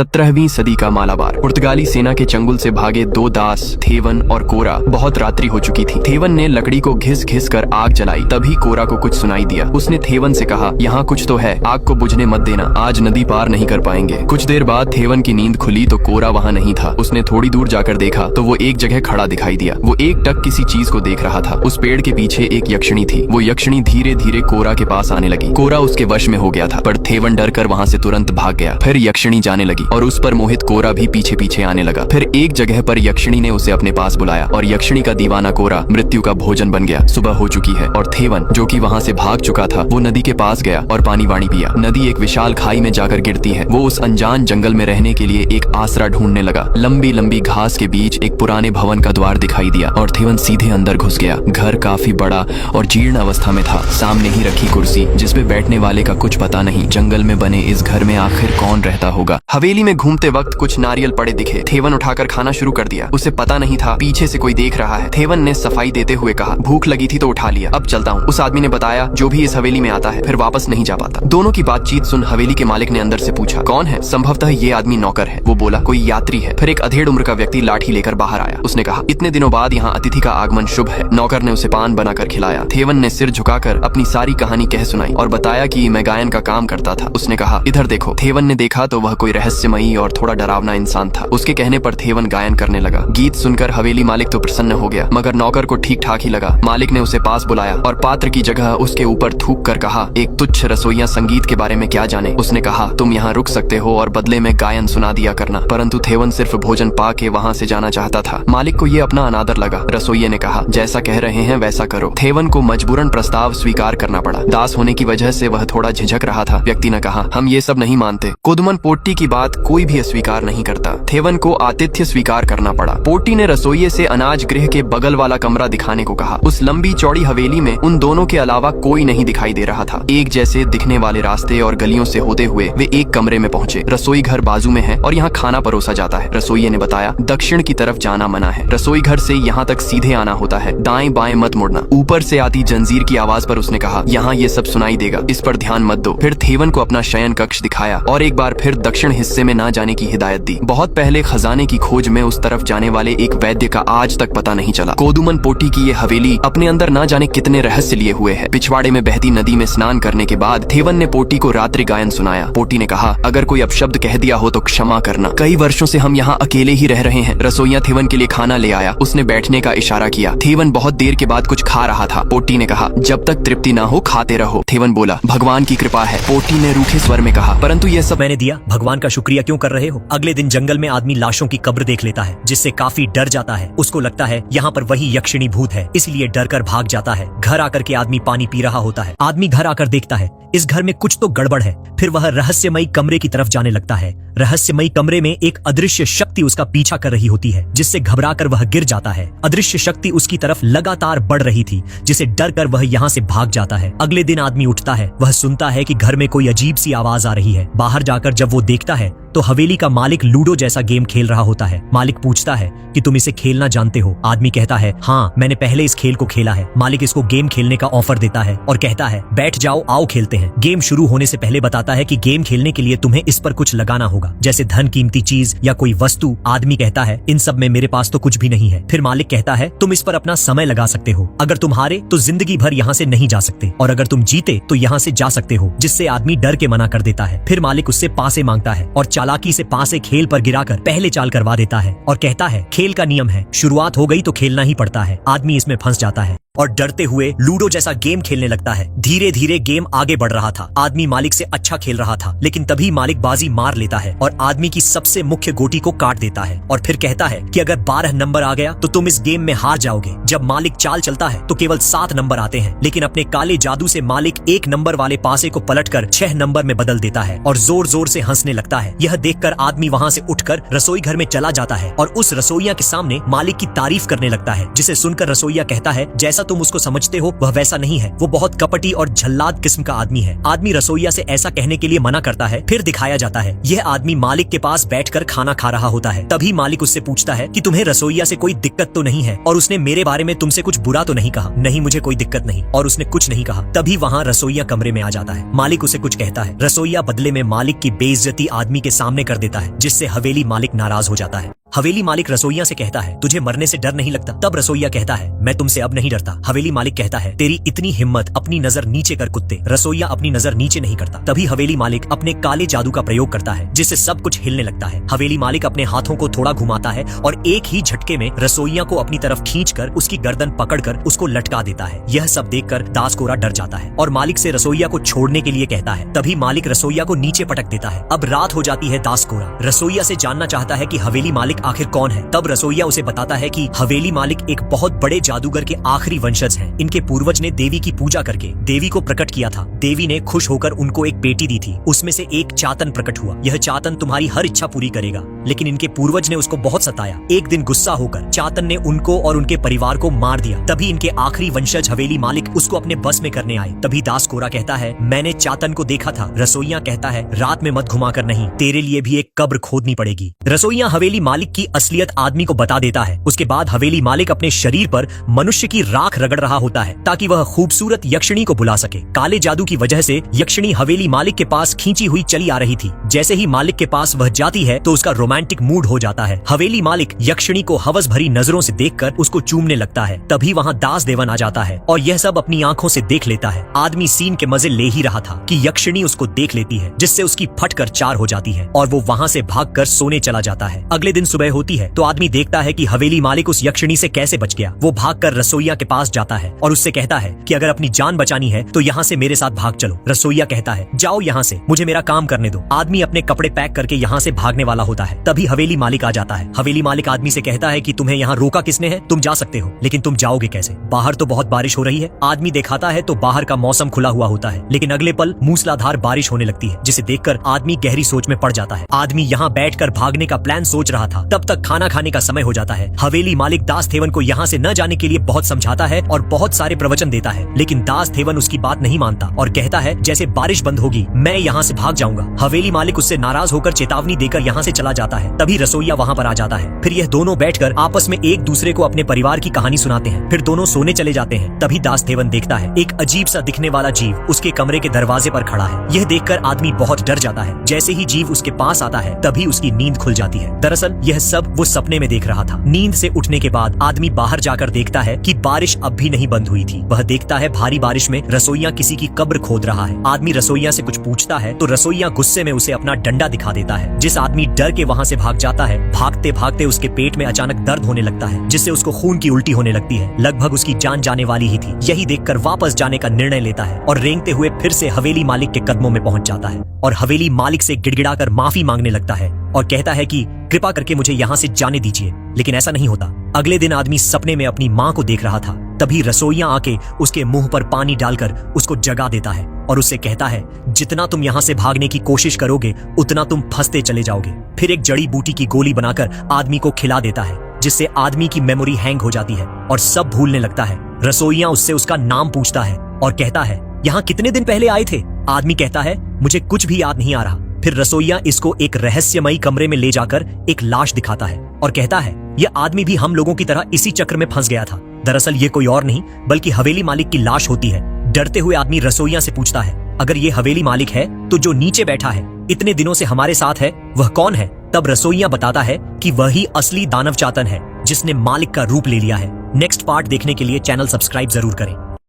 17वीं सदी का मालाबार। पुर्तगाली सेना के चंगुल से भागे दो दास थेवन और कोरा। बहुत रात्रि हो चुकी थी। थेवन ने लकड़ी को घिस घिस कर आग जलाई। तभी कोरा को कुछ सुनाई दिया। उसने थेवन से कहा, यहाँ कुछ तो है, आग को बुझने मत देना, आज नदी पार नहीं कर पाएंगे। कुछ देर बाद थेवन की नींद खुली तो कोरा वहाँ नहीं था। उसने थोड़ी दूर जाकर देखा तो वो एक जगह खड़ा दिखाई दिया। वो एक टक किसी चीज को देख रहा था। उस पेड़ के पीछे एक यक्षिणी थी। वो यक्षिणी धीरे धीरे कोरा के पास आने लगी। कोरा उसके वश में हो गया था, पर थेवन डर कर वहाँ से तुरंत भाग गया। फिर यक्षिणी जाने लगी और उस पर मोहित कोरा भी पीछे पीछे आने लगा। फिर एक जगह पर यक्षिणी ने उसे अपने पास बुलाया और यक्षिणी का दीवाना कोरा मृत्यु का भोजन बन गया। सुबह हो चुकी है और थेवन, जो कि वहाँ से भाग चुका था, वो नदी के पास गया और पानी वाणी पिया। नदी एक विशाल खाई में जाकर गिरती है। वो उस अनजान जंगल में रहने के लिए एक आसरा ढूंढने लगा। लंबी लंबी घास के बीच एक पुराने भवन का द्वार दिखाई दिया और थेवन सीधे अंदर घुस गया। घर काफी बड़ा और जीर्ण अवस्था में था। सामने ही रखी कुर्सी, जिसपे बैठने वाले का कुछ पता नहीं। जंगल में बने इस घर में आखिर कौन रहता होगा। हवेली में घूमते वक्त कुछ नारियल पड़े दिखे। थेवन उठाकर खाना शुरू कर दिया। उसे पता नहीं था पीछे से कोई देख रहा है। थेवन ने सफाई देते हुए कहा, भूख लगी थी तो उठा लिया, अब चलता हूँ। उस आदमी ने बताया, जो भी इस हवेली में आता है फिर वापस नहीं जा पाता। दोनों की बातचीत सुन हवेली के मालिक ने अंदर से पूछा, कौन है? संभवतः ये आदमी नौकर है। वो बोला, कोई यात्री है। फिर एक अधेड़ उम्र का व्यक्ति लाठी लेकर बाहर आया। उसने कहा, इतने दिनों बाद यहाँ अतिथि का आगमन शुभ है। नौकर ने उसे पान बनाकर खिलाया। थेवन ने सिर झुकाकर अपनी सारी कहानी कह सुनाई और बताया कि मैं गायन का काम करता था। उसने कहा, इधर देखो। थेवन ने देखा तो वह कोई रहस्यमयी और थोड़ा डरावना इंसान था। उसके कहने पर थेवन गायन करने लगा। गीत सुनकर हवेली मालिक तो प्रसन्न हो गया, मगर नौकर को ठीक ठाक ही लगा। मालिक ने उसे पास बुलाया और पात्र की जगह उसके ऊपर थूक कर कहा, एक तुच्छ रसोइया संगीत के बारे में क्या जाने। उसने कहा, तुम यहाँ रुक सकते हो और बदले में गायन सुना दिया करना। परंतु थेवन सिर्फ भोजन पा के वहाँ से जाना चाहता था। मालिक को ये अपना अनादर लगा। रसोइये ने कहा, जैसा कह रहे हैं वैसा करो। थेवन को मजबूरन प्रस्ताव स्वीकार करना पड़ा। दास होने की वजह से वह थोड़ा झिझक रहा था। व्यक्ति ने कहा, हम ये सब नहीं मानते। कोदुमन पोट्टी की बात कोई भी अस्वीकार नहीं करता। थेवन को आतिथ्य स्वीकार करना पड़ा। पोट्टी ने रसोइये से अनाज गृह के बगल वाला कमरा दिखाने को कहा। उस लंबी चौड़ी हवेली में उन दोनों के अलावा कोई नहीं दिखाई दे रहा था। एक जैसे दिखने वाले रास्ते और गलियों से होते हुए वे एक कमरे में पहुंचे। रसोई घर बाजू में है और यहाँ खाना परोसा जाता है। रसोइये ने बताया, दक्षिण की तरफ जाना मना है। रसोई घर से यहाँ तक सीधे आना होता है, दाएं बाएं मत मुड़ना। ऊपर से आती जंजीर की आवाज पर उसने कहा, यहाँ ये सब सुनाई देगा, इस पर ध्यान मत दो। फिर थेवन को अपना शयन कक्ष दिखाया और एक बार फिर दक्षिण हिस्से में ना जाने की हिदायत दी। बहुत पहले खजाने की खोज में उस तरफ जाने वाले एक वैद्य का आज तक पता नहीं चला। कोदुमन पोट्टी की ये हवेली अपने अंदर ना जाने कितने रहस्य लिए हुए है। पिछवाड़े में बहती नदी में स्नान करने के बाद थेवन ने पोट्टी को रात्रि गायन सुनाया। पोट्टी ने कहा, अगर कोई अपशब्द कह दिया हो तो क्षमा करना। कई वर्षों से हम यहाँ अकेले ही रह रहे हैं। रसोइया थेवन के लिए खाना ले आया। उसने बैठने का इशारा किया। थेवन बहुत देर के बाद कुछ खा रहा था। पोट्टी ने कहा, जब तक तृप्ति ना हो खाते रहो। थेवन बोला, भगवान की कृपा है। पोट्टी ने रूखे स्वर में कहा, परंतु ये सब मैंने दिया, भगवान का शुक्रिया क्यों कर रहे हो? अगले दिन जंगल में आदमी लाशों की कब्र देख लेता है, जिससे काफी डर जाता है। उसको लगता है यहाँ पर वही यक्षिणी भूत है, इसलिए डर कर भाग जाता है। घर आकर के आदमी पानी पी रहा होता है। आदमी घर आकर देखता है इस घर में कुछ तो गड़बड़ है। फिर वह रहस्यमयी कमरे की तरफ जाने लगता है। रहस्यमयी कमरे में एक अदृश्य शक्ति उसका पीछा कर रही होती है, जिससे घबराकर वह गिर जाता है। अदृश्य शक्ति उसकी तरफ लगातार बढ़ रही थी, जिसे डर कर वह यहाँ से भाग जाता है। अगले दिन आदमी उठता है। वह सुनता है कि घर में कोई अजीब सी आवाज आ रही है। बाहर जाकर जब वो देखता है तो हवेली का मालिक लूडो जैसा गेम खेल रहा होता है। मालिक पूछता है कि तुम इसे खेलना जानते हो? आदमी कहता है, हाँ, मैंने पहले इस खेल को खेला है। मालिक इसको गेम खेलने का ऑफर देता है और कहता है, बैठ जाओ, आओ खेलते हैं। गेम शुरू होने से पहले बताता है कि गेम खेलने के लिए तुम्हें इस पर कुछ लगाना होगा, जैसे धन, कीमती चीज या कोई वस्तु। आदमी कहता है, इन सब में मेरे पास तो कुछ भी नहीं है। फिर मालिक कहता है, तुम इस पर अपना समय लगा सकते हो। अगर तुम हारे तो जिंदगी भर यहाँ से नहीं जा सकते, और अगर तुम जीते तो यहाँ से जा सकते हो। जिससे आदमी डर के मना कर देता है। फिर मालिक उससे पासे मांगता है और चालाकी से पासे खेल पर गिराकर पहले चाल करवा देता है और कहता है, खेल का नियम है, शुरुआत हो गई तो खेलना ही पड़ता है। आदमी इसमें फंस जाता है और डरते हुए लूडो जैसा गेम खेलने लगता है। धीरे धीरे गेम आगे बढ़ रहा था। आदमी मालिक से अच्छा खेल रहा था, लेकिन तभी मालिक बाजी मार लेता है और आदमी की सबसे मुख्य गोटी को काट देता है और फिर कहता है कि अगर 12 नंबर आ गया तो तुम इस गेम में हार जाओगे। जब मालिक चाल चलता है तो केवल 7 नंबर आते हैं, लेकिन अपने काले जादू से मालिक 1 नंबर वाले पासे को पलटकर 6 नंबर में बदल देता है और जोर जोर से हंसने लगता है। यह देखकर आदमी वहाँ से उठकर रसोई घर में चला जाता है और उस रसोइया के सामने मालिक की तारीफ करने लगता है, जिसे सुनकर रसोइया कहता है, जैसा तुम उसको समझते हो वह वैसा नहीं है, वो बहुत कपटी और झल्लाद किस्म का आदमी है। आदमी रसोइया से ऐसा कहने के लिए मना करता है, फिर दिखाया जाता है यह आदमी मालिक के पास बैठकर खाना खा रहा होता है। तभी मालिक उससे पूछता है कि तुम्हें रसोइया से कोई दिक्कत तो नहीं है, और उसने मेरे बारे में तुमसे कुछ बुरा तो नहीं कहा? नहीं, मुझे कोई दिक्कत नहीं, और उसने कुछ नहीं कहा। तभी वहाँ रसोइया कमरे में आ जाता है। मालिक उसे कुछ कहता है। रसोइया बदले में मालिक की बेइज्जती आदमी के सामने कर देता है, जिससे हवेली मालिक नाराज हो जाता है। हवेली मालिक रसोइया से कहता है, तुझे मरने से डर नहीं लगता? तब रसोइया कहता है, मैं तुमसे अब नहीं डरता। हवेली मालिक कहता है, तेरी इतनी हिम्मत, अपनी नजर नीचे कर कुत्ते। रसोइया अपनी नजर नीचे नहीं करता। तभी हवेली मालिक अपने काले जादू का प्रयोग करता है, जिससे सब कुछ हिलने लगता है। हवेली मालिक अपने हाथों को थोड़ा घुमाता है और एक ही झटके में रसोइया को अपनी तरफ खींचकर उसकी गर्दन पकड़कर उसको लटका देता है। यह सब देखकर दास कोरा डर जाता है और मालिक से रसोइया को छोड़ने के लिए कहता है। तभी मालिक रसोइया को नीचे पटक देता है। अब रात हो जाती है। दास कोरा रसोइया से जानना चाहता है कि हवेली मालिक आखिर कौन है। तब रसोइया उसे बताता है कि हवेली मालिक एक बहुत बड़े जादूगर के आखिरी वंशज हैं। इनके पूर्वज ने देवी की पूजा करके देवी को प्रकट किया था। देवी ने खुश होकर उनको एक बेटी दी थी। उसमें से एक चातन प्रकट हुआ। यह चातन तुम्हारी हर इच्छा पूरी करेगा। लेकिन इनके पूर्वज ने उसको बहुत सताया। एक दिन गुस्सा होकर चातन ने उनको और उनके परिवार को मार दिया। तभी इनके आखिरी वंशज हवेली मालिक उसको अपने बस में करने आए। तभी दास कोरा कहता है, मैंने चातन को देखा था। रसोइया कहता है, रात में मत घुमा कर नहीं, तेरे लिए भी एक कब्र खोदनी पड़ेगी। रसोइया हवेली मालिक की असलियत आदमी को बता देता है। उसके बाद हवेली मालिक अपने शरीर पर मनुष्य की राख रगड़ रहा होता है, ताकि वह खूबसूरत यक्षिणी को बुला सके। काले जादू की वजह से यक्षिणी हवेली मालिक के पास खींची हुई चली आ रही थी। जैसे ही मालिक के पास वह जाती है तो उसका रोमांटिक मूड हो जाता है। हवेली मालिक यक्षिणी को हवस भरी नजरों से देखकर उसको चूमने लगता है। तभी वहाँ दास देवन आ जाता है और यह सब अपनी आंखों से देख लेता है। आदमी सीन के मजे ले ही रहा था कि यक्षिणी उसको देख लेती है, जिससे उसकी फटकर चार हो जाती है और वो वहाँ से भागकर सोने चला जाता है। अगले दिन सुबह होती है तो आदमी देखता है कि हवेली मालिक उस यक्षिणी से कैसे बच गया। वो भागकर रसोइया के पास जाता है और उससे कहता है कि अगर अपनी जान बचानी है तो यहाँ से मेरे साथ भाग चलो। रसोइया कहता है, जाओ यहाँ से, मुझे मेरा काम करने दो। आदमी अपने कपड़े पैक करके यहाँ से भागने वाला होता है। तभी हवेली मालिक आ जाता है। हवेली मालिक आदमी से कहता है कि तुम्हें यहाँ रोका किसने है? तुम जा सकते हो, लेकिन तुम जाओगे कैसे? बाहर तो बहुत बारिश हो रही है। आदमी दिखाता है तो बाहर का मौसम खुला हुआ होता है, लेकिन अगले पल मूसलाधार बारिश होने लगती है, जिसे देखकर आदमी गहरी सोच में पड़ जाता है। आदमी यहाँ बैठकर भागने का प्लान सोच रहा था। तब तक खाना खाने का समय हो जाता है। हवेली मालिक दास थेवन को यहाँ से न जाने के लिए बहुत समझाता है और बहुत सारे प्रवचन देता है, लेकिन दास थेवन उसकी बात नहीं मानता और कहता है, जैसे बारिश बंद होगी मैं यहाँ से भाग जाऊंगा। हवेली मालिक उससे नाराज होकर चेतावनी देकर यहाँ से चला जाता है। तभी रसोइया वहाँ पर आ जाता है। फिर यह दोनों बैठकर आपस में एक दूसरे को अपने परिवार की कहानी सुनाते हैं। फिर दोनों सोने चले जाते हैं। तभी दास थेवन देखता है एक अजीब सा दिखने वाला जीव उसके कमरे के दरवाजे पर खड़ा है। यह देखकर आदमी बहुत डर जाता है। जैसे ही जीव उसके पास आता है तभी उसकी नींद खुल जाती है। दरअसल यह सब वो सपने में देख रहा था। नींद से उठने के बाद आदमी बाहर जाकर देखता है कि बारिश अब भी नहीं बंद हुई थी। वह देखता है भारी बारिश में रसोइया किसी की कब्र खोद रहा है। आदमी रसोइया से कुछ पूछता है तो रसोइया गुस्से में उसे अपना डंडा दिखा देता है। जिस आदमी डर के वहाँ से भाग जाता है, भागते भागते उसके पेट में अचानक दर्द होने लगता है, जिससे उसको खून की उल्टी होने लगती है। लगभग उसकी जान जाने वाली ही थी। यही देखकर वापस जाने का निर्णय लेता है और रेंगते हुए फिर से हवेली मालिक के कदमों में पहुंच जाता है और हवेली मालिक से गिड़गिड़ाकर माफी मांगने लगता है और कहता है कि कृपा करके मुझे यहाँ से जाने दीजिए। लेकिन ऐसा नहीं होता। अगले दिन आदमी सपने में अपनी माँ को देख रहा था। तभी रसोइया आके उसके मुंह पर पानी डालकर उसको जगा देता है और उससे कहता है, जितना तुम यहाँ से भागने की कोशिश करोगे उतना तुम फंसते चले जाओगे। फिर एक जड़ी बूटी की गोली बनाकर आदमी को खिला देता है, जिससे आदमी की मेमोरी हैंग हो जाती है और सब भूलने लगता है। रसोइया उससे उसका नाम पूछता है और कहता है, यहाँ कितने दिन पहले आए थे? आदमी कहता है, मुझे कुछ भी याद नहीं आ रहा। फिर रसोइया इसको एक रहस्यमयी कमरे में ले जाकर एक लाश दिखाता है और कहता है, यह आदमी भी हम लोगों की तरह इसी चक्र में फंस गया था। दरअसल ये कोई और नहीं बल्कि हवेली मालिक की लाश होती है। डरते हुए आदमी रसोइया से पूछता है, अगर ये हवेली मालिक है तो जो नीचे बैठा है इतने दिनों से हमारे साथ है वह कौन है? तब रसोइया बताता है कि वही असली दानव चातन है जिसने मालिक का रूप ले लिया है। नेक्स्ट पार्ट देखने के लिए चैनल सब्सक्राइब जरूर करें।